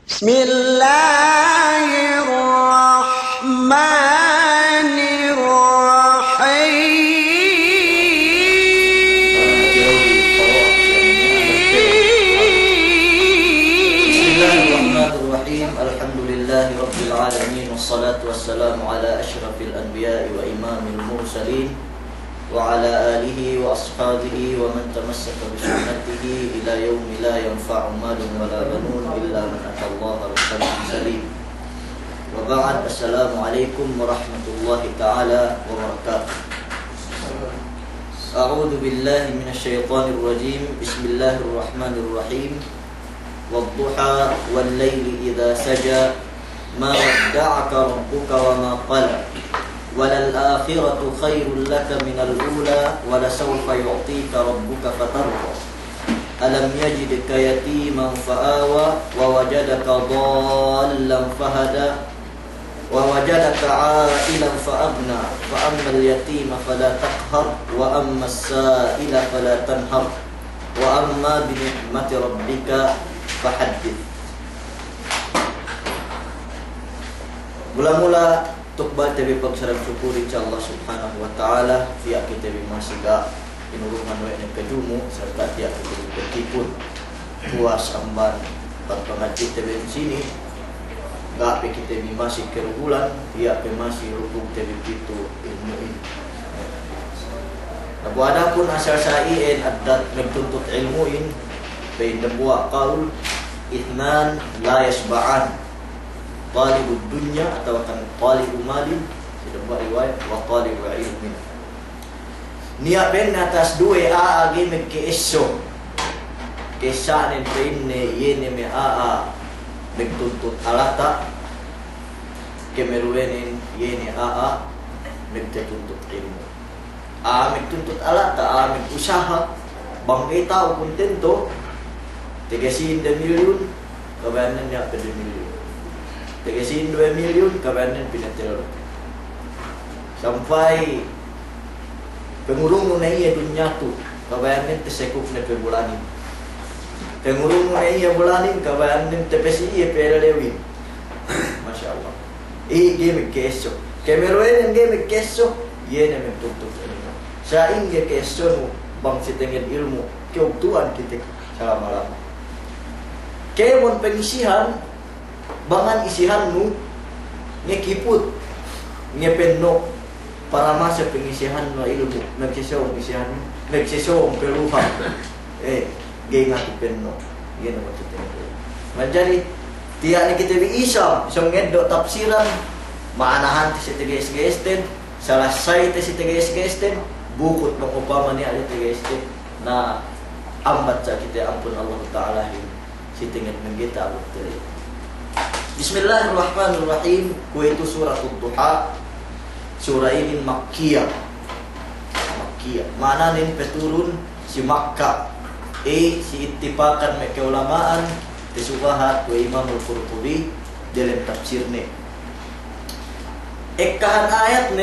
Bismillahirrahmanirrahim. Alhamdulillahirabbil alamin wassalatu wassalamu ala asyrafil anbiya'i wa imamil mursalin wa ala alihi wa ashabihi wa man tamassaka bi sunnatihi ila yaumi la yanfa'u malun wa la banun illa man atallaha bi qalbin salim. Wa ba'd. Assalamualaikum warahmatullahi taala wabarakatuh. A'udzu billahi minasyaitonir rajim. Bismillahirrahmanirrahim. Wadduha wal laili idza saja ma wadda'aka rabbuka wa ma qala walal akhiratu khairul laka minal ula wa lasawfa yu'tika rabbuka fatarda alam yajidka yatiman fa'awa wa wajadaka dhallan fahada wa wajadaka 'ailan fa'aghna fa ammal yatima fala taqhar wa ammas sa'ila fala tanhar wa amma bi ni'mati rabbika fahaddits. Mula-mula tukba tabi pagsalam syukur insyaallah subhanahu wa ta'ala fiya kita masih ga inurungan wa nek kajumu serta tiap kita berkipun puas amban pagpangajit tabi di sini ga pe kita masih kerugulan fiya pe masih rukuk tabi itu ilmu ini. Abu adapun asal saien adat menuntut ilmuin bain dua qaul ithnan la yasba'an talibud dunya atau kan talibul mali sudah buat riwayat wa talibul ilmi. Niat ben atas dua a age me ke eso kesan en penne yene me a menuntut alata kemeruenen yene a menuntut ilmu. A menuntut alata a usaha bangkai tahu kontento tegasin 2 million kabanan niya pe 2 million. Tegasin 2 million kabanan pinatel. Sampai pengurung na iya dunya tu kabanan tesekup na pe bulanin. Pengurung na iya bulanin kabanan tepesi iya pe lewin. Masyaallah. Game keso. Kemeroen game keso yene me tutup. Sa inge keso bang sitengen ilmu keuktuan kita selama-lama. Kemon pengisihan bangan isihanmu ngekiput ngepenno para masa pengisihan no ilmu nagsisaw isihan nagsisaw peluhan genga penno geno maksudnya. Menjadi tiada kita bisa ngedok tafsiran maanahan ti TGS salah sai ti TGS bukut ng upama ni ali TGS na ambat sa kita ampun Allah Taala sitingan menggita betul. Bismillahirrahmanirrahim. Kuitu surah Ad-Duha. Surah ini Makkiyah. Mana nin peturun si Makkah. Si ittifakan me keulamaan tisubahat wa Imam Al-Qurtubi dalam tafsir ni. Ekahan ayat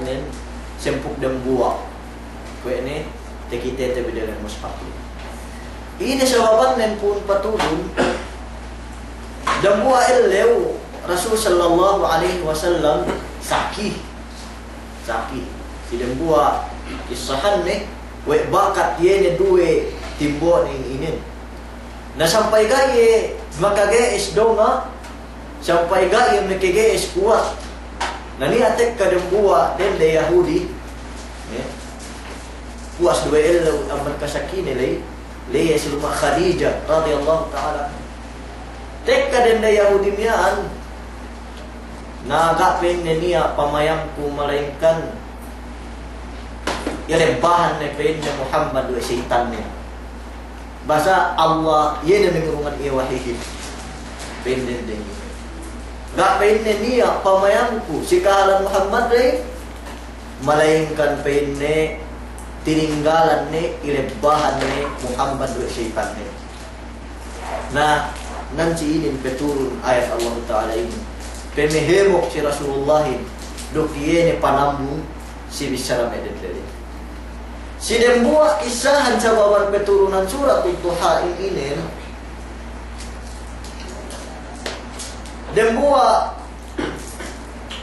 nen sempuk dan buah. Kue ni tekite te dalam mushaf. Ini sababan nen pun paturun Jambua elew Rasul sallallahu alaihi wasallam sakih si dembua kisahan ne we bakat yene duwe timbo ning inin na sampai gaye makage is donga sampai gaye mekege is kuat nani atek ka dembua den de Yahudi puas duwe elew amban kasakine Leya siluma Khadijah radhiyallahu ta'ala. Teka den da Yahudi mian nagapin niya pamayamku malainkan yarebahan ne pen Muhammad wa syaitan niya. Basa Allah yene mengurungan iya wahihi. Pen den den. Gapin niya pamayamku si kahalan Muhammad re malainkan pen ne tininggalan ni ilebahan ni Muhammad wa syaitan ni. Nah, nanti ini peturun ayat Allah Ta'ala ini. Pemehemok si Rasulullah dokiye ni panambung si bisyara medetleri. Si dembua isahan sa bawang peturunan surat Ad-Duha ini dan buat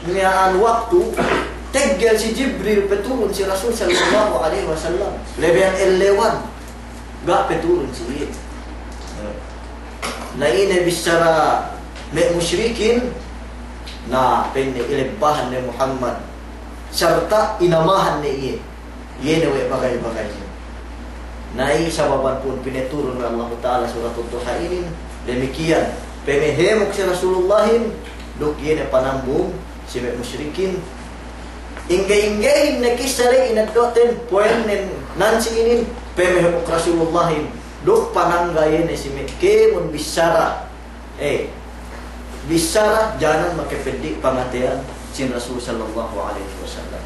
niaan waktu tegel si Jibril peturun si Rasul sallallahu alaihi wasallam lebihan elewan gak peturun si dia. Nah ini bicara musyrikin, nah penne ilebahan ni Muhammad serta inamahan ni iya nawe bagai-bagainya. Nah ini sababan pun pineturun Allah Ta'ala surat Duha ini demikian pemehemuk si Rasulullahin duk iya panambung si musyrikin inggay-inggayin na kisari inadoten poen nansi ini pemehemuk Rasulullahin duk pananggayin si Mekemun bisara bisara jangan makepedik pangatian si Rasul sallallahu alaihi wasallam.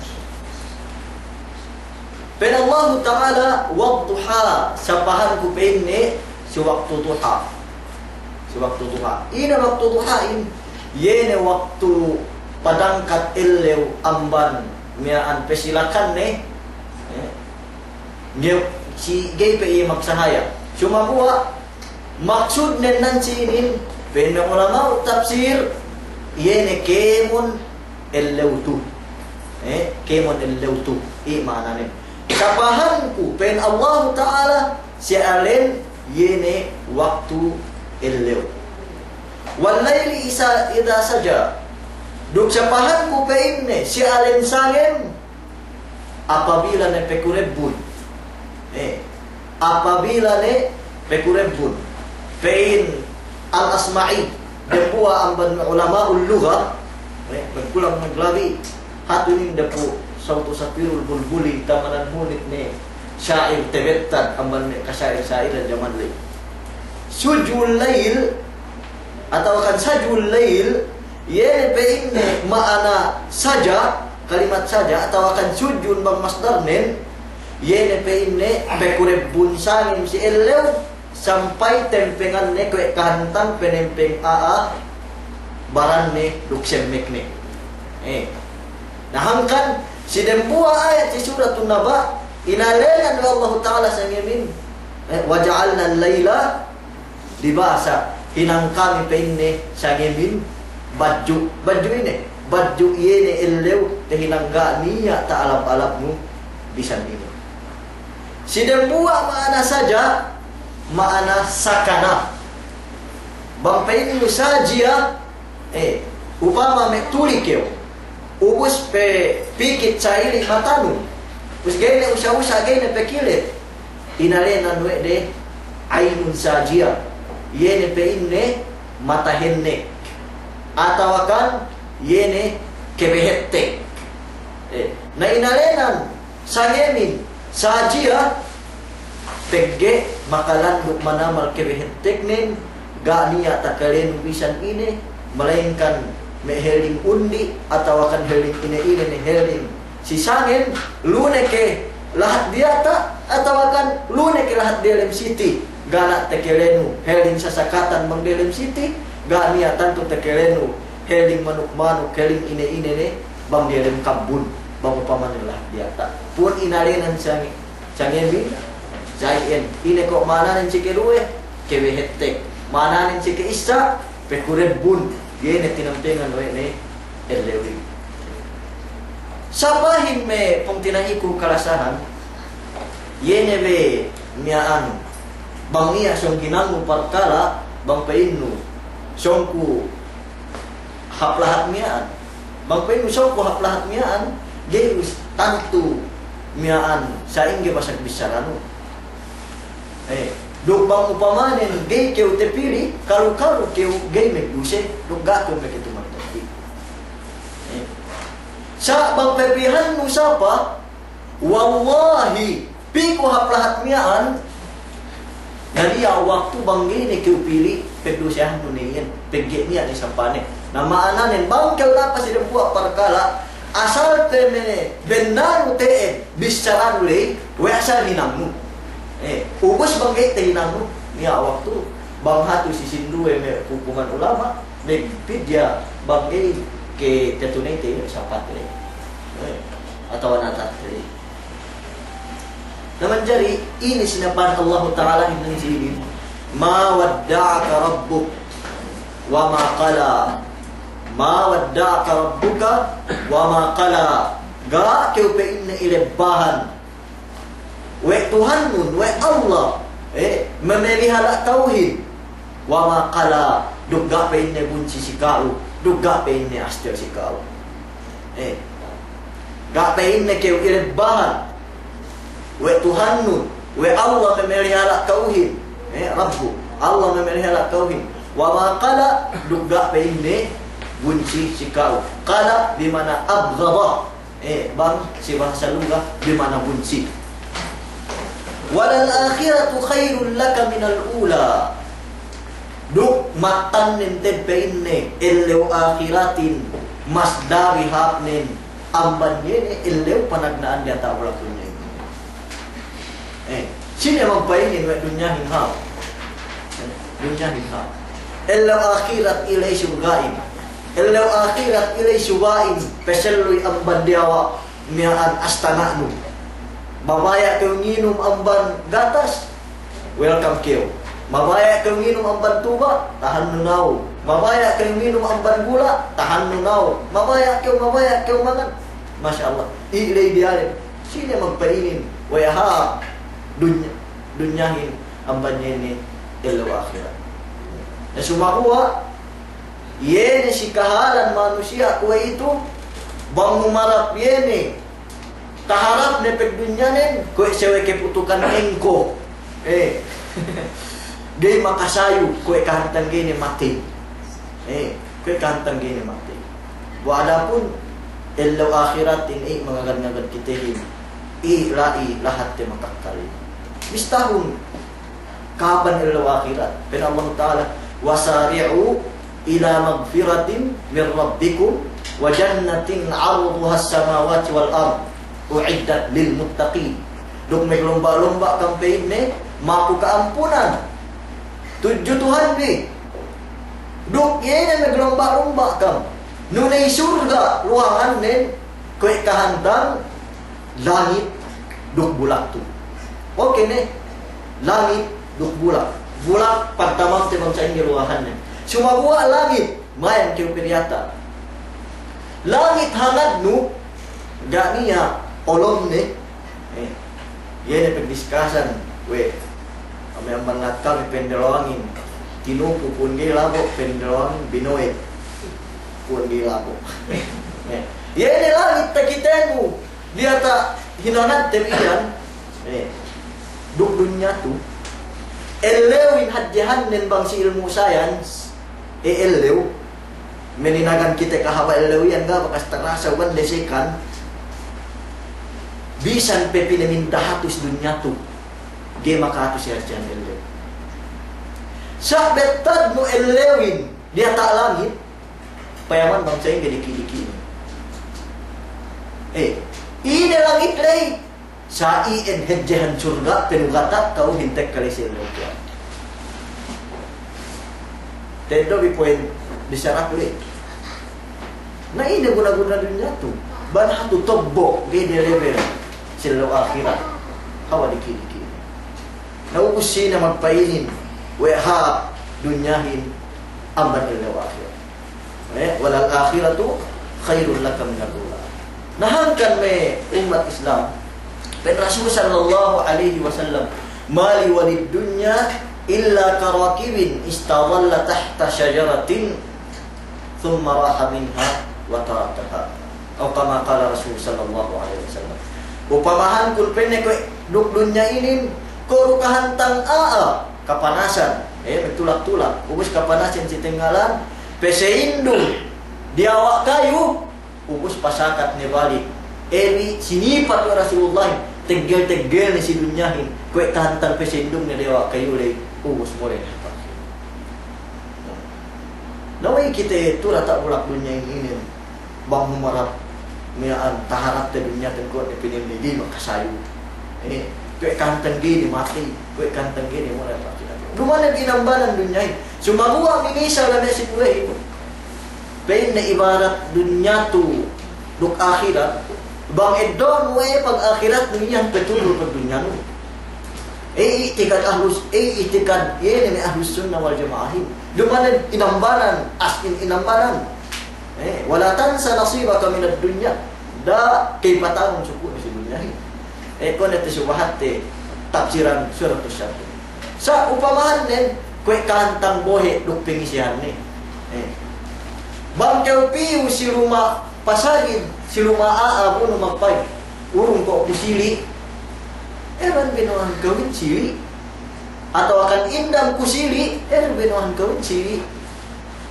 Pen Allah Ta'ala wadduha sapahan ku penne si waktu duha. Si waktu duha. Ina waktu duha in yene waktu padangkat elew amban miaan pesilakan si gay pe magsahaya. Cuma buat maksud nansi ini penne ulama tafsir yene kemun elewtu. Kemun elewtu. Maknanya sapahanku pen Allah Ta'ala si alen yene waktu elew walayli ida saja duk sapahanku penne si alen sangem apabila ne pekurebun apabila ne pekurebun pen al-asma'i dan buah amban ulama ul-lugha berkulang maglabi hatunin dapu sautu sapirul bulbuli tamanan munit ni syair tebetan amban kasyair-syair dan zaman lain sujul lail atau akan sajul lail ye peine maana saja kalimat saja atau akan sujud bang masdarnen ye peine bekurebun sangim si elew sampai tempengan ne kue kahantang penempeng aa baran ne duksemek ne nahangkan si dembua ayat di surat An-Naba inalenan Allah Ta'ala sangimin waja'alna al-layla libasa hinang kami penne sangimin baju ini baju yene elew tehinangga niya ta'alap-alapmu bisan ini si dembua maana saja maana sakana bang peinu sajia upama me tulikyo ubus pe pikit cairi matanu us gene usa-usa gene pekilet inalena nue de ainun sajia yene pe inne mata henne atau akan yene kebehette na inalenan sangemin sajia pegge makalanduk manamal kebehette nen gania takalen bisan ini melainkan meheling undi atau akan heling ini heling si sangin lune ke lahat diata atau akan lune ke lahat delem city gana tekelenu heling sasakatan mang delem city gania tanto tekelenu heling manuk-manuk heling ini ne bang delem kabun bang upaman lahat diata pun inalenan sangin zaien ini kok mana nen cikelue kewehette mana nen cike isa pekurebun yene tinamtengan we ne elewi sapahin me pongtinahiku kalasahan yene be miaan bang iya song ginangu parkala bang peinu songku haplahat miaan bang peinu songku haplahat miaan deus tantu miaan saingge basak bisaranu duk bang upamanen gay keu tepili kalau keu gay meguse duk gato mekitu magtati sa bang pepihan nu sapa wallahi piku haplahat miaan dari waktu bang gini keu pili pedusihan nu niyan pegge niya ni sampane na maananen bang keu lapas ide buat perkala asal temene benaru te bisaran le we asal hinamu ubus bangkay tehinang mo niya waktu bang hatu sisindu me hukuman ulama nagpidya bangkay ke tetunay tayo sapat rin atau natat rin naman jari ini sinapan Allah Ta'ala hinang silin ma wadda'aka rabbuk wa ma qala ma wadda'aka rabbuka wa ma qala. Ga kau pe inna ilebahan. We Tuhan nun, we Allah. Memelihara tauhid. Wa ma qala. Dugga pe inna bunci si kau. Dugga pe inna astir si kau. Ga pe inna kau ilebahan. We Tuhan nun, we Allah memelihara tauhid. Rabbu. Allah memelihara tauhid. Wa ma qala. Dugga pe inna bunci si kau. Qala di mana abghadha. Bang, si bahasa lugah di mana bunci. Walal akhiratu khairul laka minal ula. Duk matan nenten peinne elleu akhiratin masdari hapnen amban yene elleu panagnaan dia tak berlakunya. Sini magpaingin wa dunya hinha. Dunya hinha. Elleu akhirat ilai surgain. Elaw akhirat ilay subain peseloy amban diawa miaan astana nu babaya kau nginum amban gatas welcome kau babaya kau nginum amban tuba tahan nunau babaya kau nginum amban gula tahan nunau babaya kau mangan masya Allah ilay diare sini magpainin wayaha dunyahin amban ini elaw akhirat na sumakuha. Yene si kahalan manusia kue itu bang mumarap yene taharap ne pegdunyanen kue sewe keputukan engko gay makasayu kue kahantang gini mati kue kahantang gini mati walaupun elaw akhiratin mangagad-ngagad kitihin lai lahat te makakali mistahun kapan elaw akhirat pero Allah Ta'ala wasari'u ila magfiratin min rabbikum wa jannatin 'arduha as-samawati wal ard u'iddat lil muttaqin. Duk may lomba-lomba campaign ne maku keampunan. Tujuh Tuhan ni. Duk ye may lomba-lomba kam. Nunay surga ruangan ne koy kahantang langit duk bulak tu. Okay ne. Langit duk bulak. Bulak pertama te bangsa ini ruangan ne. Cuma buat langit, main kau periata. Langit hangat nu, gak niya olom ni. Ia ni pendiskasan, we. Kami amban nakal pendelawangin, tinupu pun dia labok pendelawangin binoet, pun dia labok. Ia ni langit tak kita nu, dia tak hinanat temian. Duk dunia tu, elewin hadjahan dan bangsi ilmu sains. Elew meninagan kita kahaba elew yan ga bakas terasa wan lesekan bisan pepi minta hatus dunia tu ge maka hatus ya jan elew sabetad nu elewin dia tak langit payaman bangsa yang diki-diki ini langit lay sa en hejjahan surga penugatat kau hintek kali elew Tendo bipoin disyarat boleh. Nah ini guna-guna dunia tu. Banah tu tobok dia level selalu akhirat. Hawa dikit-dikit. Nah usi na magpainin. Weha dunyahin amban ilaw akhirat. Walal akhiratu khairul laka minal ula. Nahangkan me umat Islam. Dan Rasul sallallahu alaihi wasallam mali walid dunya illa karakibin istawalla tahta syajaratin thumma raha minha wa tarakaha atau kama qala Rasul sallallahu alaihi wasallam upamahan kul penne ko duk dunya ini ko kahantang kapanasan betulak-tulak ubus kapanasan si tenggalan peseindung di awak kayu ubus pasakat ne balik sinipat Rasulullah tegel-tegel ni si dunyahin kue kahantang peseindung ne di awak kayu le ubus boleh. Nawai kita itu rata bulak dunia ini bang humarap miaan taharap te dunia tengkot dipilih lagi makasayu. Kue kanteng gini mati, kue kanteng gini mulai pasti. Dumana ginambanan dunia ini. Cuma gua minisa lah nasi kue itu. Pain na ibarat dunia tu duk akhirat. Bang edon we pag akhirat dunia betul pag dunia nu. Itikad ahlus itikad ye ni ahlus sunnah wal jamaah. Dumana inambanan asin inambanan Wala tansa nasibaka minad dunya. Da kay patawon suku sa dunya. Kung natin subahat tafsiran surat Asy-Syams. Sa upamahan nen kue kantang bohe duk pengisihan ni. Bang kau piu si rumah pasagid si rumah aabu no magpay. Urong ko kusili. Eran binuhan gawin sili. Atau akan indam kusili, binuhan gawin sili.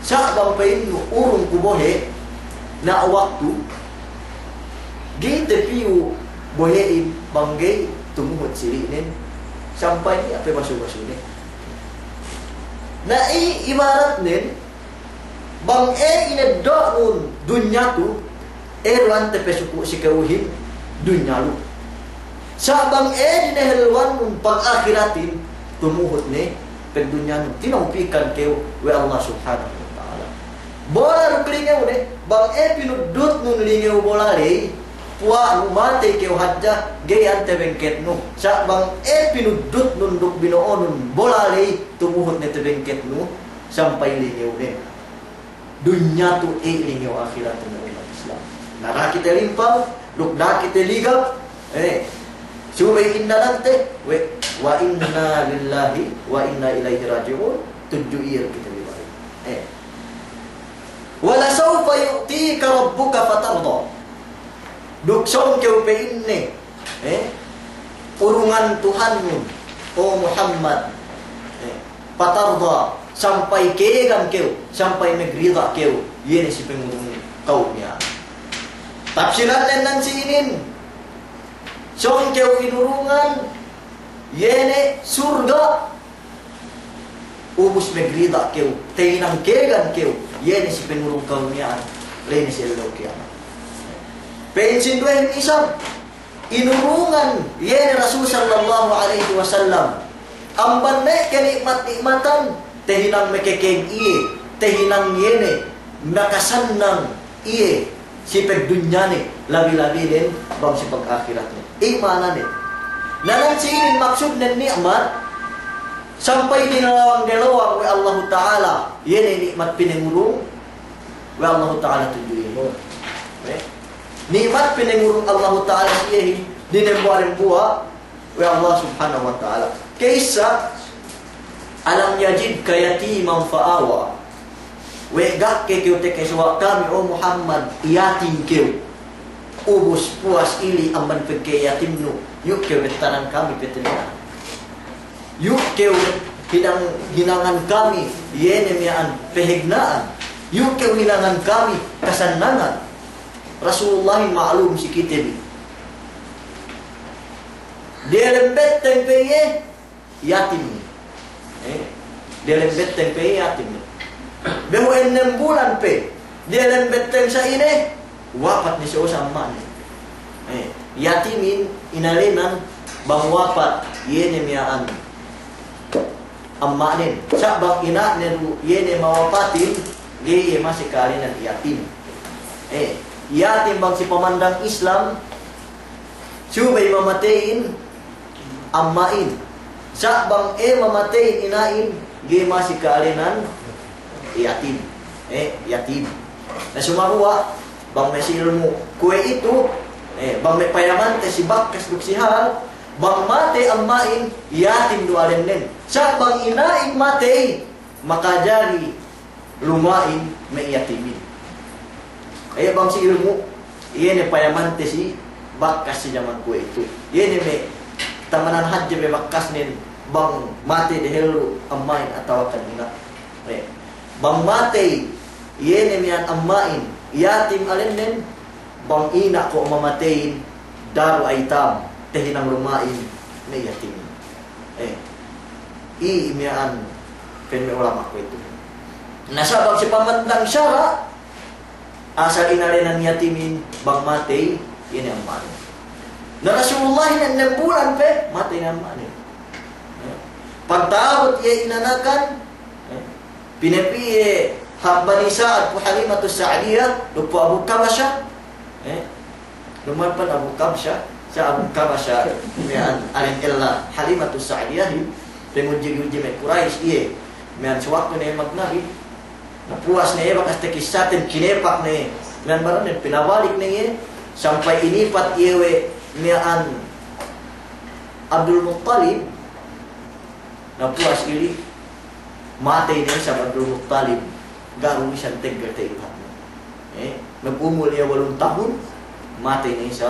Sa bang pain urong kubohe na waktu gite piu bohein banggay tumuhod sili nen sampai ni apa basu-basu ni. Na ibarat nen bang inedon dunya tu erwan te pesuku sikauhin dunya lu. Sa bang dinehelwan pag-akhiratin tumuhod ni pag dunya nu tinumpikan keu we Allah subhanahu wa ta'ala. Bola ruklingaw ni bang pinudut nun lingaw bola le puwa lumate keu hadja gayan te bengket nu. Sa bang pinudut nun duk binoon nun bola le tumuhod ni te bengket nu sampai lingaw ni. Dunya tu lingaw akhirat nu umat Islam. Nara kita limpang, lukda kita ligap, subay inna nante, wa inna lillahi wa inna ilaihi raji'un, tujuh ir kita libat. Wala sawfa yu'tika rabbuka fatarda. Duk song keu pe inne, urungan Tuhanmu, o Muhammad, fatarda sampai kegan keu, sampai megrida keu, yene si pengurung kau niya. Tafsiran nan sinin song keu inurungan yene surga ubus megrida keu teinang kegan keu yene si penurung kau niya lene si elo kiamat. Pensin duen isam inurungan yene Rasul sallallahu alaihi wasallam amban me kenikmat-nikmatan tehinang mekekeng iye tehinang yene nakasannang iye si pagdunya ni labi-labi din bang si pag-akhirat ni imana ni nanan sinin maksud ng nikmat sampai dinalawang-dalawang wa Allah Ta'ala yan nikmat pinangurong wa Allah Ta'ala tujuhin mo nikmat pinangurong Allah Ta'ala siya dinembuarin buha wa Allah Subhanahu wa Ta'ala kaysa alam yajid kayatiman fa'awa wegak ke keu te keswa kami o Muhammad yatim keu ubus puas ili amban peke yatim nu yuk keu betanan kami petenan yuk keu hinangan kami yene mian pehignaan yuk keu hinangan kami kasanangan Rasulullah maklum si kita ni dia lembet tempeye yatim dia lembet tempeye yatim Beho 6 bulan pe dia lembeteng sa ini wapat ni siya sama ni yatimin inalinan bang wapat yene miyaan ammanin sa bang ina niru yene mawapatin gaya masih kalinan yatim yatim bang si pemandang Islam subay mamatein ammain sa bang mamatein inain gaya masih kalinan yatim yatim na sumaruwa bang may silmo kue itu bang may payaman te si bakkas duksihal bang mate ang main yatim dualen nen sa bang inaing mate makajari lumain may yatimin bang si ilmo iyan payaman te si bakkas si jaman kue itu iyan may tamanan hadja may bakkas nen bang mate dehelu ang main atau kanina bang mate yene mian ammain yatim alenen bang ina ko mamatein daru aitam tehinang rumain na yatim mian penme ulama ko ito nasabang si pamandang syara asal inalenan yatimin bang mate yene ammain na Rasulullah na 6 bulan pe mate na ammain pagtaabot ye inanakan pinapiye Bani Sa'ad po Halimatus Sa'adiyah lupo Abu Kabasha lumapan Abu Kabasha sa Abu Kabasha mian alin illa Halimatus Sa'adiyah penguji-uji me Quraish iye mian sewaktu na magnabi Napuas na iya, bakas tekisatin, kinepak na iya. Ngayon ba rin, pinabalik na iya, sampai inipat iyewe niyaan Abdul Muttalib, napuas ili, matay niya sa Abdul Muttalib, garo isang tegger tayo ipat. Nag-umul niya 8 tahun, matay niya sa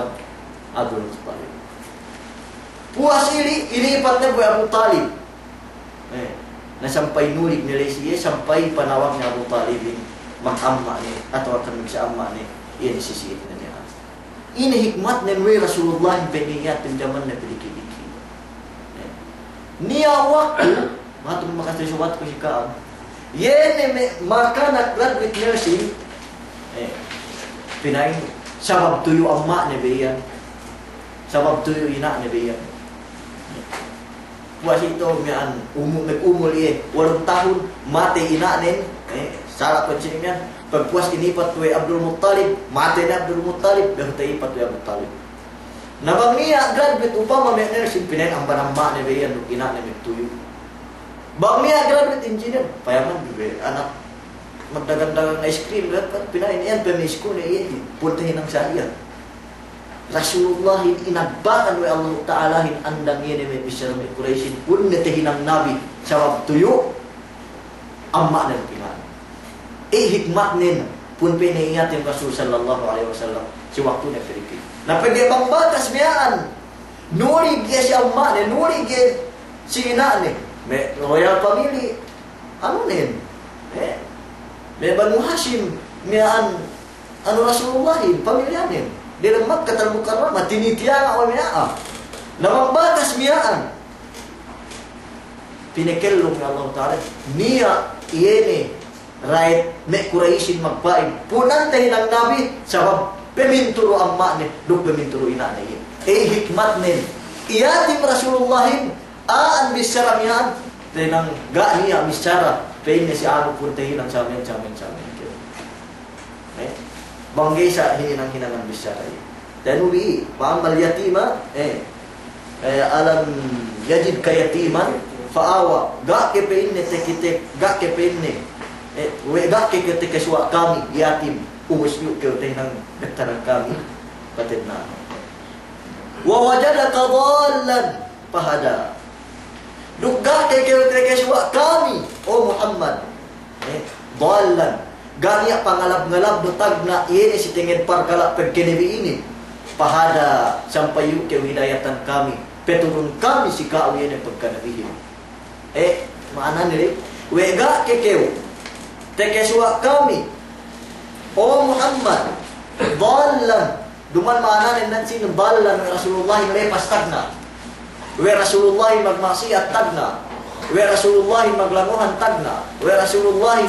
Abdul Muttalib. Puas ili, inipat na po Abu Talib. Nasampay nulig nila siya, sampay panawag ni Abu Talib, mag-amma niya, atau akan magsa-amma niya, iyan isisiit na niya. Inihikmat na nuwi Rasulullah yung pengingat yung jaman na pilikiliki. Niya waktu, matong makasisuwat ko si Kaab, yan maka nag-graduate nursing, pinain, sabab tuyo amma ni Bayan, sabab tuyo ina ni Bayan. Puas ito, nag-umul iya, 8 tahun, mati inanin, salah kuncin yan. Pagpuas inipat tuwe Abdul Muttalib, mati na Abdul Muttalib, pero tayo ipat tuwe Abdul Muttalib. Nabang niya, graduate, upama may nursing, pinayin ang banamba ni Bayan, nung ina ni Tuyo. Bang niya, graduate engineer, payaman, anak, magdagang-dagang ice cream, pinayin yan, pamisko na iya, puntahin ang saya. Rasulullah inagbakan wa Allah Ta'ala andang yan may bisyara may Quraishin pun netihin ang Nabi sabab tuyo amma ng pinan. Hikmat nin pun pinayat yung Rasul sallallahu alaihi wasallam si waktu na perikit. Na pwede bang batas miyaan nuri gya si amma ni nuri gya si ina ni may royal family ano nin may Banu Hashim miyaan ano Rasulullah pamilya nin. Di lang Makkah al-Mukarramah, tinitiyan ako miyaan. Namang batas miyaan. Pinikelong ni Allah Ta'ala. Niya, iyene, right, may Quraishin magpain. Punantahin ang Nabi, sabab, peminturo ang ma'ni, duk peminturo ina na iyan. Hikmat nin. Iyatim Rasulullahin, aan bisyara miyaan. Tinang ga niya bisyara. Pain niya si ano puntahin ang samin. Banggay sa hinang-hinangan bisyara. Dan ubi, paamal yatima, alam yajid ka yatiman, faawa, ga ke peinne tekitek, ga ke peinne, ga ke keswa kami, yatim, umus yuk ke hinang bektaran kami, patid na. Wa wajadaka dhallan fahada. Dugga ke keswa kami, o Muhammad, dhallan. Ganya pangalab-ngalab dutag na iyan si tingin parkala pagkinibi ini. Pahada sampai yuk ke widayatan kami. Peturun kami si kau iyan pagkanabihin. Maana nili? Wega kekew. Tekeswa kami. O Muhammad. Dhallan. Duman maana ninan sino dhallan wa Rasulullah lepas tagna. Wa Rasulullah magmaksiat tagna. Wa Rasulullah maglanguhan tagna. Wa Rasulullah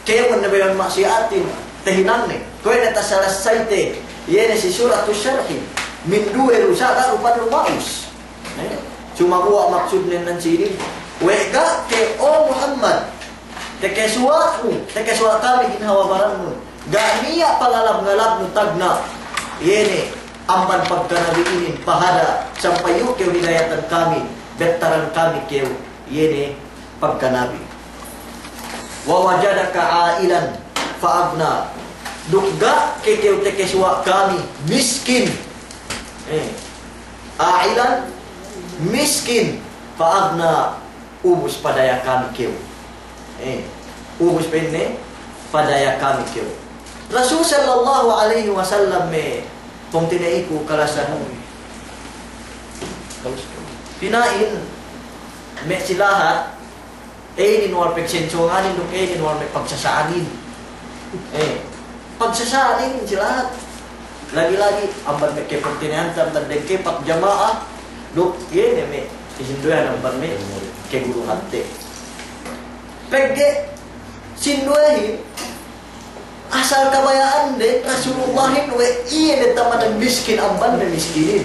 kaya man na ba yung maksiatin, tahinan ni. Kaya na tasalasay te, yan si suratul syarhi. Minduwe rusaka rupan lumaus. Sumakuha maksud niyan ng sining. Wega ke o Muhammad, tekeswa kami ginhawa barang mo. Ganiya pangalab-ngalab no tagna. Yan amban pagkanabiinin, pahada, sampayo kayo hinayatan kami, bektaran kami kayo, yan pagkanabi. Wa wajadaka ailan fa'agna. Dugga kekew tekeswa kami miskin. Ailan miskin fa'agna ubus padaya kami kew. Ubus penne padaya kami kew. Rasul sallallahu alaihi wasallam me kung tinaiku kalasan pinain me silahat ninuwal pagsensyonganin duk ninuwal may pagsasaanin. Pagsasaanin sila lagi-lagi amban may kepertinantan dan kepak jamaah duk may isinduyan amban may keguru hati. Pegge sinduahin asal kabayaan de Rasulullahin we iyan taman ng miskin amban na miskinin.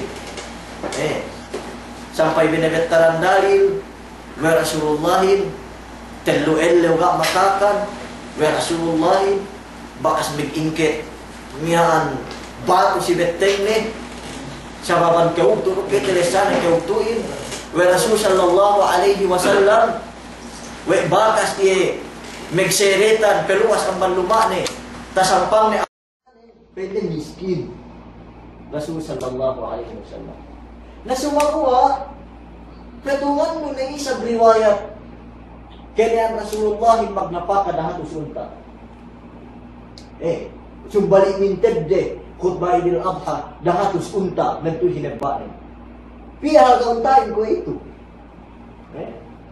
Sampai binabetaran dalil we Rasulullahin telu-elew ga makakan we Rasulullahin bakas big-ingkit miyan bato si beteng ni sababan keugto ke telesan keugtuin we Rasul sallallahu alaihi wasallam we bakas Megseretan, peluas ang banluma ni. Tasampang ni pwede miskin. Rasul sallallahu alaihi wasallam. Nasumakuha, petungan mo na isang riwayat. Kaya Rasulullah magnapa kadahatos unta. Sumbali minted de, khutbah Idul Adha, dahatos unta, nagto hinabaan. Piya ka untain ko ito.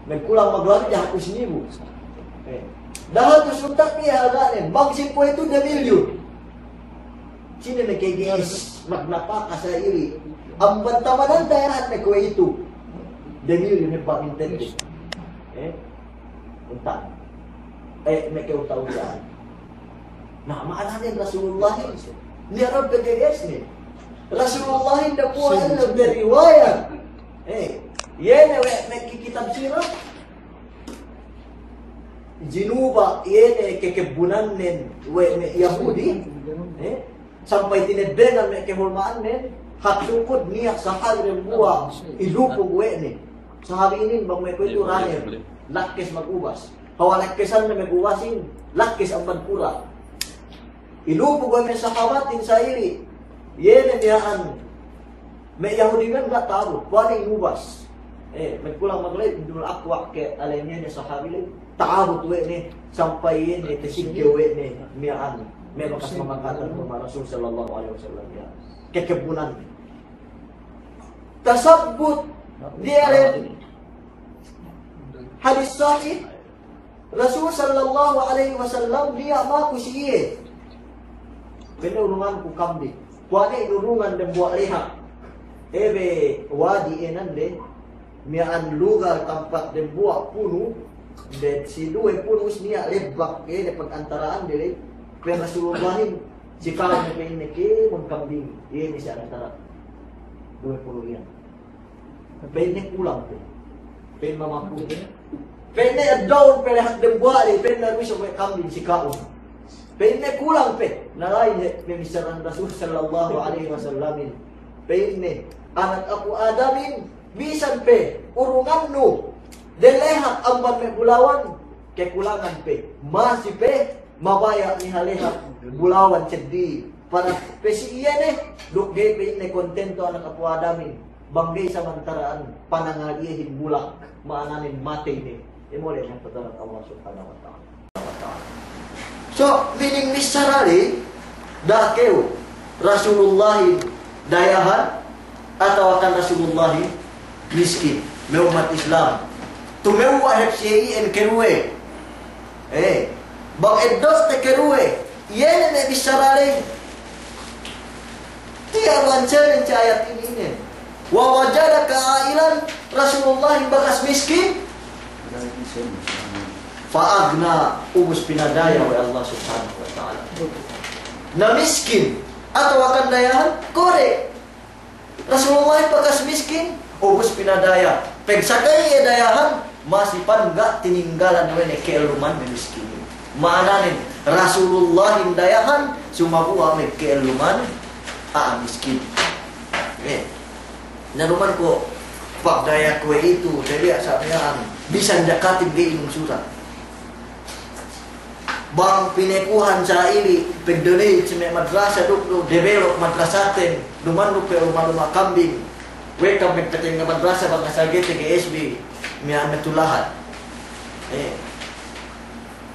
Nagkulang maglari, dahatos nibo. Dahatos unta, piya haganin. Bagsin po ito na milyon. Sino nagkigis, magnapa ka sa iri. Ang bantamanan dayahan na ko ito. Na milyon na ba minted de. Unta. May kaunta-untaan. Maalala Rasulullah ni Arab PDS ni Rasulullah na po ang riwayat. Yan nakikitab sira. Jinuba yan kekebunan nen Yahudi. Sampai tinedbengan may kehulmaan nen hatsukod niya sa hadrem buwa ilupog ni. Sabi ini bang may kwento raner lakkes magubas. Hawalakkesan na magubasin lakkes ang banpura. Ilupog kami sa kawatin sa iri. Yan niyaan. May Yahudi nga nga tao. Wala inubas. Magkulang maglay. Dul akwa ke alay niya sa habilin. Taabot we ni. Sampay yun ni. Tasigyo we ni. Miyaan. May makas mamakatan ng mga Rasul sallallahu alaihi wasallam. Kekebunan. Tasabut. Di alay. Hadis sahih. Rasul sallallahu alaihi wasallam dia maku siye. Penurungan ku kambing. Kuane inurungan dan buat leha. Ebe wadi enan de. Mian lugar tempat dan buat punu. Dan si dua punu niya lebak de pengantaraan de. Pen Rasulullahin si kawan de ini ke mun kambing. Ini si antara dua punu yan. Pene pulang pe. Pen mampu. Pene daun pelehat dan buat de. Pen na bisa kambing si kawan. Penne kulang pe, nalay ni misaran Rasul sallallahu alaihi wasallam. Penne anak aku Adamin bisan pe urungan nu delehat amban me bulawan kekulangan pe masih pe mabaya ni halehat bulawan cedi para pesi iya ne duk gay pe ne kontento anak aku Adamin banggay sa mantaraan panangalihin bulak maananin mate ni imole ng padarat Allah subhanahu wa ta'ala. So, meaning misarali, dakeo, Rasulullah dayahan, atau akan Rasulullah miskin, may umat Islam. Tumewa hepsiyi en keruwe. Bang eddos te keruwe. Yan na misarali. Tiya lancarin sa ayat ini. Wa wajadaka ailan, Rasulullah bakas miskin. Faagna ubus pinadaya oleh Allah subhanahu wa ta'ala. Na miskin atau akan dayahan kore. Rasulullah bakas miskin ubus pinadaya. Pegsakay dayahan masih pangga tininggalan wene keeluman miskin. Maananin Rasulullah dayahan sumabuha me keeluman miskin. Naruman ko pagdaya kue itu jadi asalnya bisa jakatin di inung surat. Bang pinekuhan sa ili pagdonate sa may madrasa duklo develop madrasaten dumanok pe rumah kambing welcome magtating nga madrasa bang asagit ng SB miya natulahan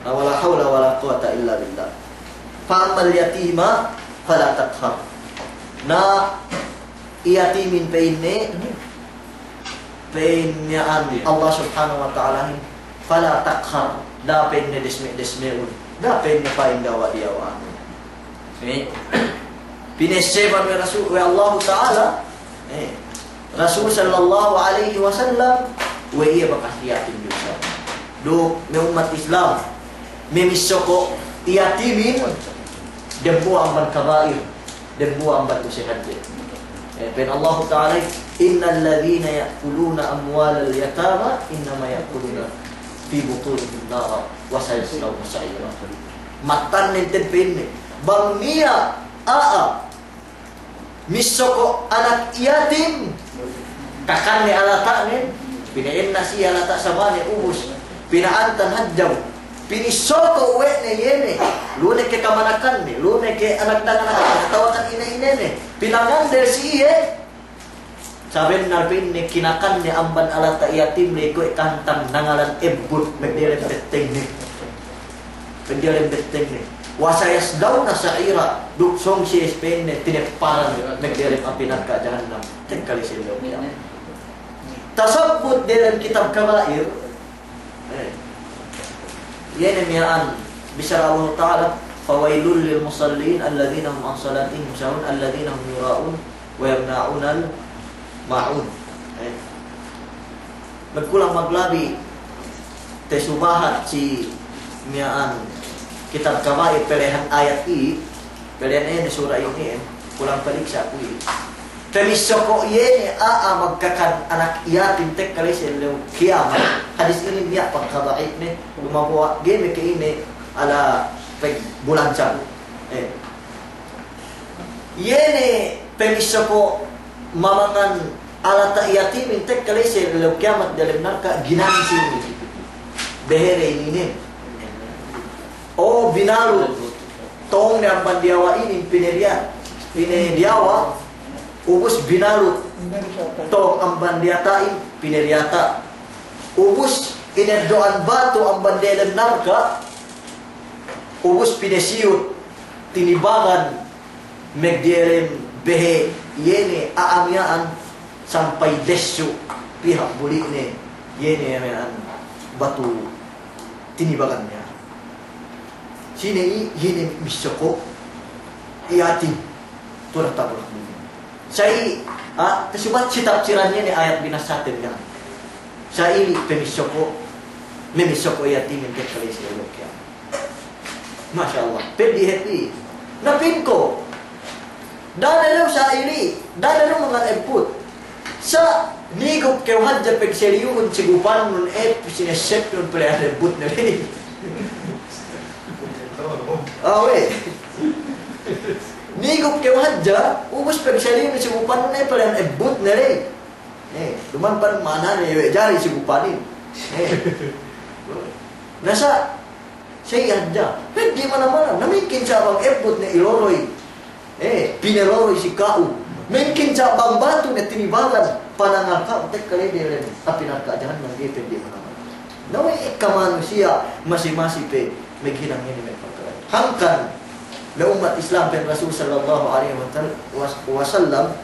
wala hawla wala quwata illa billah fa amal yatima fala taqhar na iyatimin pe niya Allah subhanahu wa ta'ala fala taqhar dapen ne desmeun dapen ne paing dawa diawa. Pineseban wa Rasul wa Allah Ta'ala. Rasul sallallahu alaihi wasallam wa iya bakas yatim juga. Do me umat Islam memisoko yatimin dembu amban kabair dembu amban usihat. Pen Allah Ta'ala innal ladzina ya'kuluna amwalal yatama innama ya'kuluna fi butunihim nar wa sayaslawna sa'ira. Matan nenten pinne bang niya misoko anak yatim kakan ni alata nin pinain na siya alata sa bani ubus pinaantan hadjaw Pinisoko uwe ne yene. Lune ke kamanakan ni. Lune ke anak-anak. Tawakan ina-ina ni. Pinangan dari si iye. Sabi narbin ni kinakan ni amban alata yatim ni ko kantam nangalan ebut megdere beteng ni. Megdere beteng ni. Wasayas daw na sa ira duksong si Spain ni tineparan megdere apinat ka jahannam. Tekali sila. Tasabut dalam kitab kabair. Yan miyaan bisara Allah Ta'ala fawailul lil musallin alladhina hum an salatihim sahun alladhina hum yura'un wa yamna'unal ma'un. Magkulang maglabi tesubahat si miyaan kitab kabair pilihan ayat i pilihan ini surah ini kulang paliksa ku i Temisoko yene magkakan anak yatim tek kali selalu kiamat. Hadis ini dia pagkabaik ni lumabawa game ke ini ala bulan jam. Yene pemisoko mamangan alata yatim tek kali selalu kiamat dalam narka ginansi behere ini. Oh binalu tong yang bandiawa ini pinediawa ubus binalut tong amban diatain pineriata ubus inerdoan batu amban dalam narka ubus pinesiut tinibangan megdierem behe yene aamiaan sampai desu pihak buli ne yene aamiaan batu tinibangannya sini yene misoko iatin turut tabur saya tersubat tafsirannya ni ayat binasatin kan. Saya ini pemisoko yatim yang kekali selok ya. Masya Allah. Perdi happy. Napin ko. Dadalo sa ini. Dadalo mga eput. Sa nigup kewhan ja pegseriyun sigupan nun sinesep nun pala rebut na rin. Awe. Nigup ke wajah, ubus pegsali ni sigupan ni pala ebut nere. Duman pan mana ni jari sigupanin. Nasa saya aja. Di mana-mana namikin cabang ebut ni iloroy. Pineroroy si kau. Mungkin cabang batu ni tinibagan panangal ka tek kali dia len tapi nak jangan mangge di mana-mana. Nawi ka manusia masing-masing pe meghinang ini megpagkaran. Hangkan na umat Islam pen Rasul sallallahu alaihi wasallam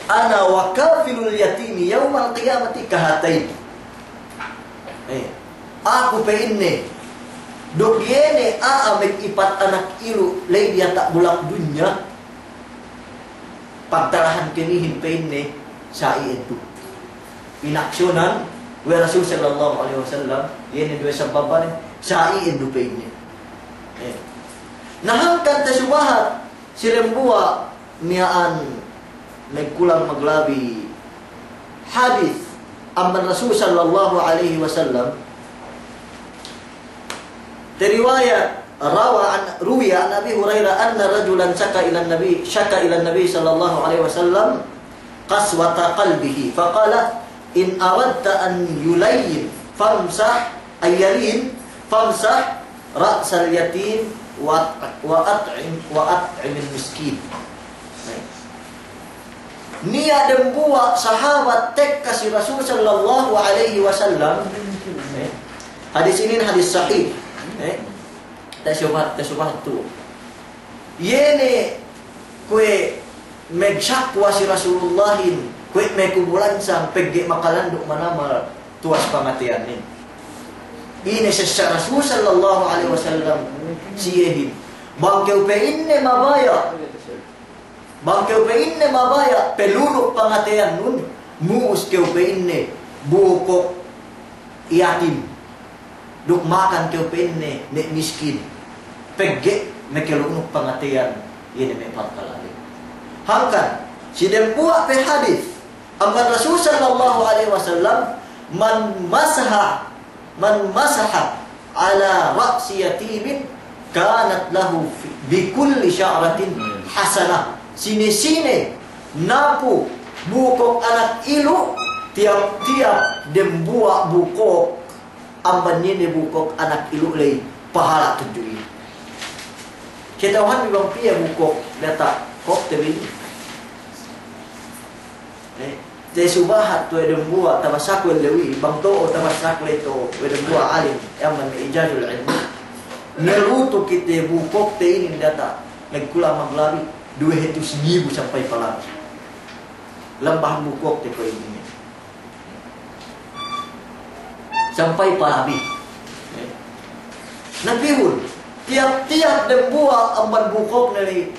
ana wa kafilul yatimi yaumal qiyamati kahatain. Aku pe inne dok yene ameg ipat anak ilu lay dia tak bulak dunya pagtarahan kinihin pe inne sa itu inaksyonan wa Rasul sallallahu alaihi wasallam yene dua sababan sa itu pe inne nahangkan tasubahat sirembua niaan nagkulang maglabi hadis amman Rasul sallallahu alaihi wasallam riwayat ruwiya an Abi Hurairah anna rajulan shaka ila nabi sallallahu alaihi wasallam qaswata qalbihi faqala in aradta an yulayyin famsah ayyalin famsah ra'sal yatim wa at'imil miskin. Niya dembuwa sahabat tek kasih Rasul sallallahu alaihi wasallam. Hadis ini hadis sahih. Tasubhat tu. Yene kue megsyakwa si Rasulullahin kue mekubulan sang pegge makalanduk manamar tuas pamatian ni. Ini secara Rasul sallallahu alaihi wasallam siyehin. Bangkeu pe inne mabaya. Bangkeu pe inne mabaya peluluk pangatian nun muus keu pe inne bukok yatim. Duk makan keu pe inne nek miskin. Pegge mekelunuk pangatian ini me parkalali. Hangkan si dempua pe hadis amman Rasul sallallahu alaihi wasallam man masaha ala ra'si yatimin kanat lahu bi kulli sya'ratin hasanah. Sini-sini napu bukok anak ilu tiap-tiap dembua bukok amban ni bukok anak ilulay pahala tujuin. Ketahuan bibang pia bukok data kok tebin. Te subahat tu edem buat tabasakul lewi bang to tabasakul itu edem buat alim yang ijazul ilmu. Nerutu kita bukok te ini data nagkula maglabi 200,000 sampai palabi. Lambah bukok te ko ini. Sampai palabi. Nabihul tiap-tiap dem buat amban bukok nari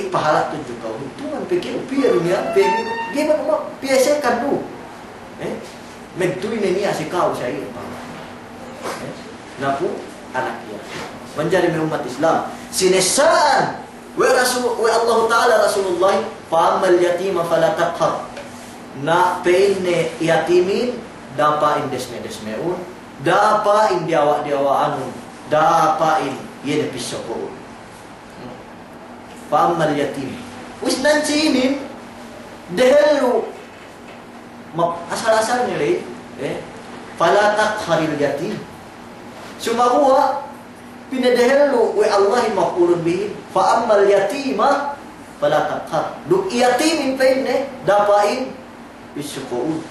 pahala 7 tahun. Tuhan pikir pia dunia, gimana mau biasakan tu. Megtui ini asik kau saya. Naku anak dia menjadi umat Islam. Sinesan wa Allah Taala Rasulullah fa'amal yatima fala taqhar. Na peine yatimin dapa indesme-desmeun, dapa indiawa-diawaanun, dapa in yene pisoko. Fa'amal yatim. Wis nancinin dehelu asal-asalnya fala taqharil yatim. Sumahua pinadahelu wa Allah maqulun bihi fa'amal yatima fala taqhar. Du yatimin penne dapain bisuqul.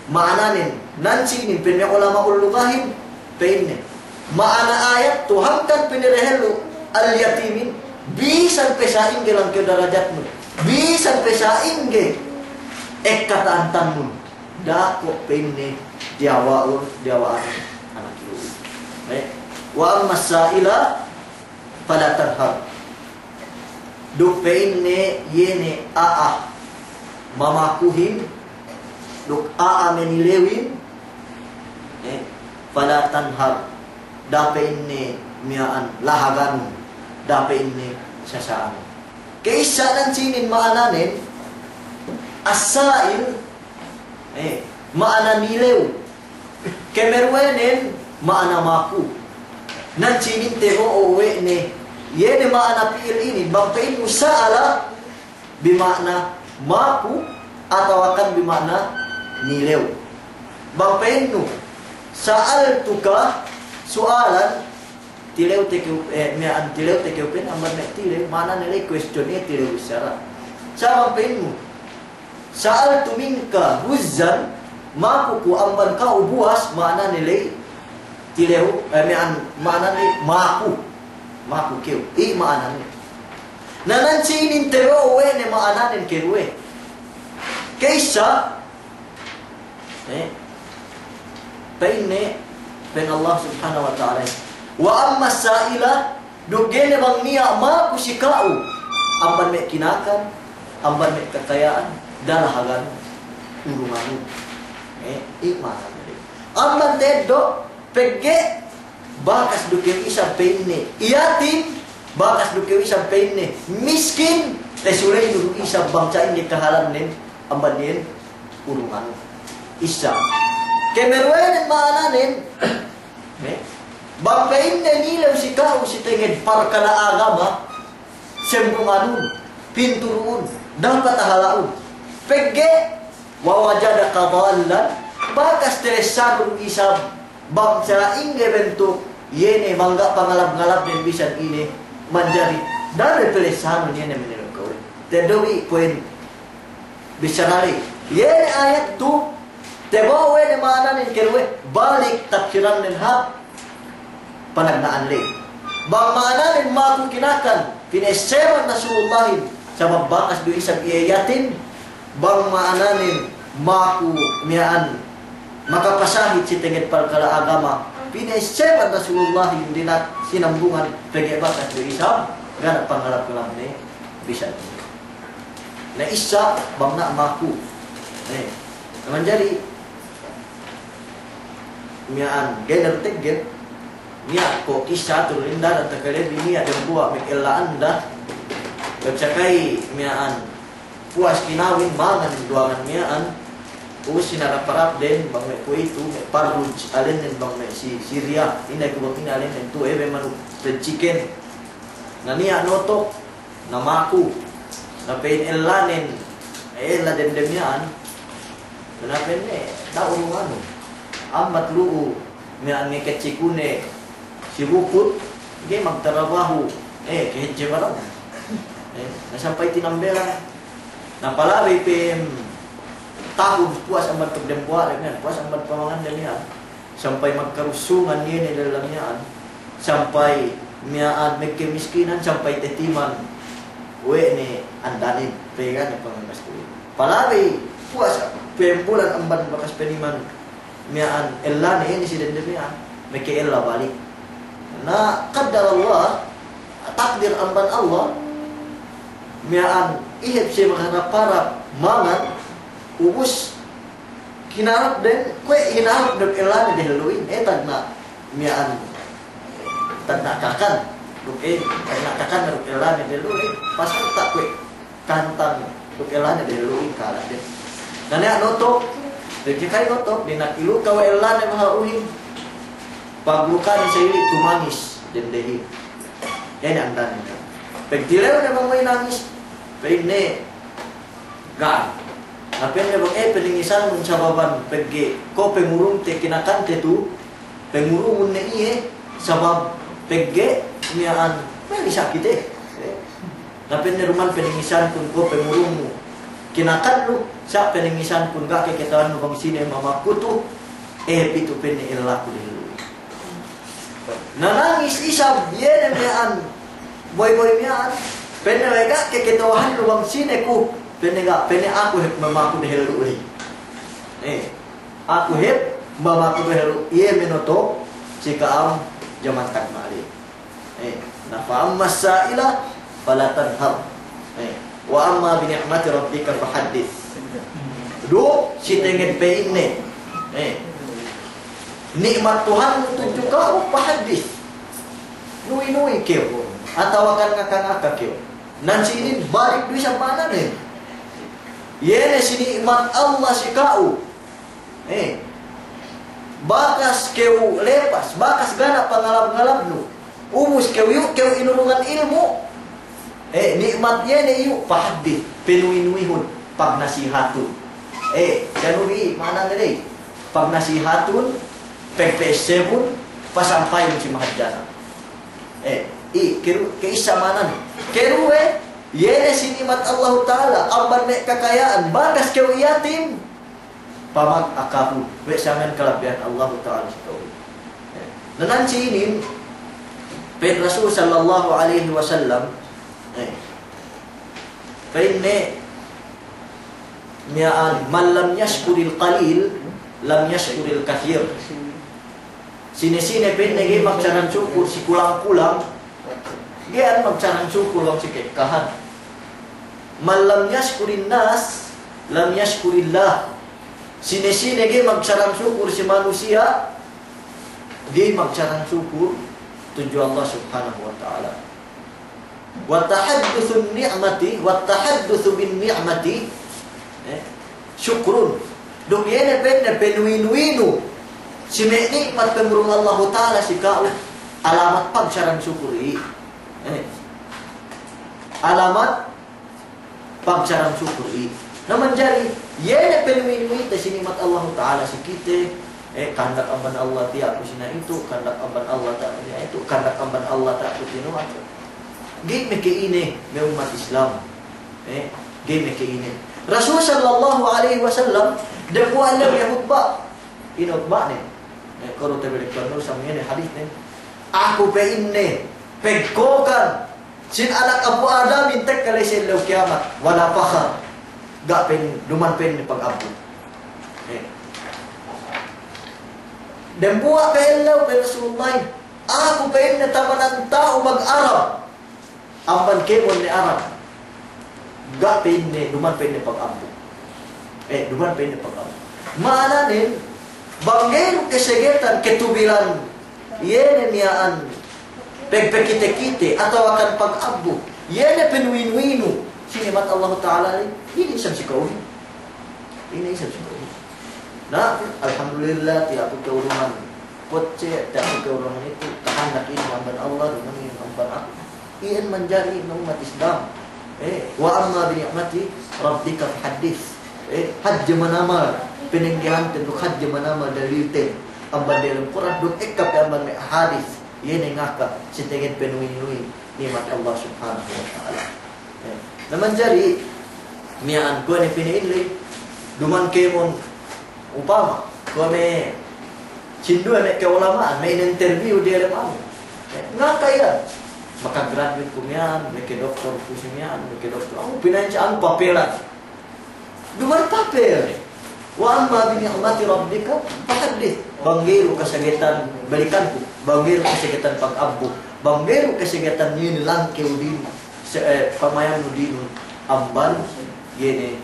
Ma'ananin nancinin penne ulama ulugahin penne. Ma'ana ayat Tuhan kan pinadahelu al yatimin bisa pesaing ke lang darajatmu, bisa pesaing ke ekkatantanmu. Dako penne diawaan anak itu. Wa masaila pada terhad. Duk penne yene aa mamakuhin, duk aa menilewin, pada tanhar. Dape ini miaan lahagan. Dapat ini sasaan. Kaisanan sinin maananin asail maana nilew. Kemerwenen maana maku. Nan sinin temo owe ne. Yene maana piil ini bangpain usaala bimakna maku atau akan bimakna nilew. Bangpain nu saal tuka soalan tilew teke mian tilew teke pen ambar mek tilew mana nilai questionnya tilew secara sama penmu saal tuminka huzan maku ku amban kau buas mana nilai tilew mian mana nilai maku keu mana ni nanan sinin tero we ne mana nen kewe kaisa pen Allah Subhanahu wa taala. Wa amma sa'ila dugene bang niya ma kusikau amban mek kinakan amban mek kekayaan dalahagan urungan ikmatan amban tedo pegge bakas duke isa penne yatim bakas duke isa penne miskin tesulay dulu isa bangsa ini kahalan nen amban nen urungan isa kemerwen maananen bangkain na nilaw si kao si tingin parkala agama sembunganun pinturun dapat ahalaun pegge wawajada kadallan bakas teresadong isab bangsa inge bentuk yene mangga pangalap-ngalap dan bisan ini manjari dari teresadong yene menilai kau tedowi poin bisanari yene ayat tu tebawe ne mana nin kerwe balik takfiran nin hak panagnaan le. Bang mana nin maku kinakan pineseman nasulullahin sa mabakas do isang iyayatin bang mana nin maku miaan makapasahit si tingit palkala agama pineseman nasulullahin dinat sinambungan pagibakas do isang ganap pangalap ko lang ni bisan na isa bang na maku naman jadi miaan gener tegget niya ko kisah tulinda dan takale bini ada buat mikela anda bercakai miaan puas kinawin mangan duangan miaan sinara parap den bang mek ko itu paruj alen den bang mek si Syria ini ko bang alen den tu manu chicken na niya notok namaku na pain elanen la den demian na penne da urungano ambat luu mian ni kecikune si bukut ge magtrabaho kehje barang sampai tinambelan na palabi pem tahun puas ambat pagdempuan puas ambat pamangan niya sampai magkarusungan niya dalam niyan sampai miaan kemiskinan sampai tetiman ni andanin pegan ni pangamas ko palabi puas pembulan amban bakas peniman miaan ella ni si dendemian meke ella balik na qaddar Allah takdir amban Allah miaan ihip siya makahanap para mangan ubus kinarap din kwe hinarap ng ella ni dehaluin tagna miaan tagna kakan tagna kakan ng ella ni dehaluin pasal tak kwe kantang ng ella ni dehaluin kalat din nanya noto Rekikai noto dinakilu kawa ella ni mahauhin pagluka ni sa ili tumangis dendehi yan ang danin pagdilew na mga nangis pwede gaan na pwede bang peningisan mo sa baban pwede ko pengurung te kinakante tu pengurung mo na iye sabab pwede niyaan may sakit na pwede ruman peningisan kung ko pengurung mo kinakan lu sa peningisan kung gaki kitaan mo bang sini mamakuto pito pwede ilaku dulu nanangis isab yan ang boy miyaan pwede nga kikitawahan lu bang sini ko pwede ako hip mamaku dahil ulit aku hip mamaku dahil iya minoto sika ang jaman tagmali nafaam masaila palatan hab wa amma bi ni'mati rabbika fahaddits do si tengen pe inne nikmat Tuhan tunjuk kau pahaddits nui keu atau akan ngakak keu nan sini balik duit sa mana nih yene si nikmat Allah si kau bakas keu lepas bakas gana pangalap-ngalap nu umus keu yuk keu inurungan ilmu nikmat yene yuk pahaddits penuhi-nuihun pagnasihatun kanuri mana nere pagnasihatun pagpesebun pasampay si mahadjana keisa mana keru yene si nikmat Allah Ta'ala amban me kakayaan bakas keu yatim pamag akahu we sangan kalabian Allah Ta'ala si kau nanan sinin pen Rasul sallallahu alaihi wasallam Fainne mi'an man lam yashkuril qalil lam yashkuril kathir. Sini-sini penne ge magsanan syukur si kulang-kulang gian magsanan syukur wang si kekahan. Man lam yashkurin nas lam yashkurillah. Sini-sini ge magsanan syukur si manusia ge magsanan syukur tuju Allah Subhanahu wa taala. Wa tahaddutsun ni'mati wa tahaddutsu bin ni'mati syukrun. Dok yene penne penuinu si nikmat pemurung Allah Ta'ala si kau alamat pagsaran syukuri alamat pagsaran syukuri naman jari yene penuinu ita si nikmat Allah Ta'ala si kita kandak amban Allah tiap sina itu kandak amban Allah tak itu kandak amban Allah tak putino ato git me ke ini me umat Islam git me ke ini Rasul sallallahu alaihi wasallam dakwah yang khutbah ini khutbah ni kalau terbalik kalau sama ini hadis ni aku pe ini pegkokan sin anak Abu Adam minta kali selalu kiamat wala fakhar gak pen duman pen pag-abu dan buat pe law pe Rasulullah aku pe ini tamanan tao mag-arab amban kemon ni Arab gak pe ini duman pen pag-abu duman pen pag-abu mana nin banggen kesegetan ketubilan yene niaan pegpekite-kite atau akan pag-abu yene penuin-winu sinimat Allah Ta'ala ini isang sikawin ini isang sikawin na alhamdulillah tiap keurungan kotse tiap keurungan itu tahanak ini amban Allah dengan ini amban aku iyan menjadi umat Islam wa amma bi ni'mati rabbika hadis hajj manamal peninggihan tentu khadja manama dalil ten amba dalam Quran duk ekap amba hadis yene ngaka sitegen penuhi nikmat Allah Subhanahu wa taala. Naman jari miaan ko ni piniinli duman kemon upama ko me cindu ame ke ulamaan may interview dia lemang ngaka ya maka graduate ko mian may ke doktor ko mian may ke doktor ang pinansaan papelan duman papel wa amma bi ni'mati rabbika fahaddith banggiru kasagitan balikanku banggiru kasagitan pag-abbo banggiru kasagitan yun lang keudin pamayan udin amban yene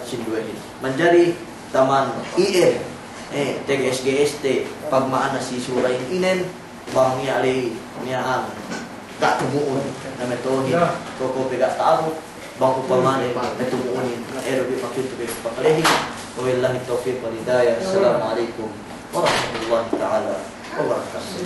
sinduahin menjadi taman IM TGSGST pagmaan na si surain inen bang niali niaan gak tumuon na metohin koko pegat taaro bang upamane metumuonin di makitu ke pakalehi wabillahi taufiq wal hidayah. Assalamualaikum warahmatullahi taala wabarakatuh.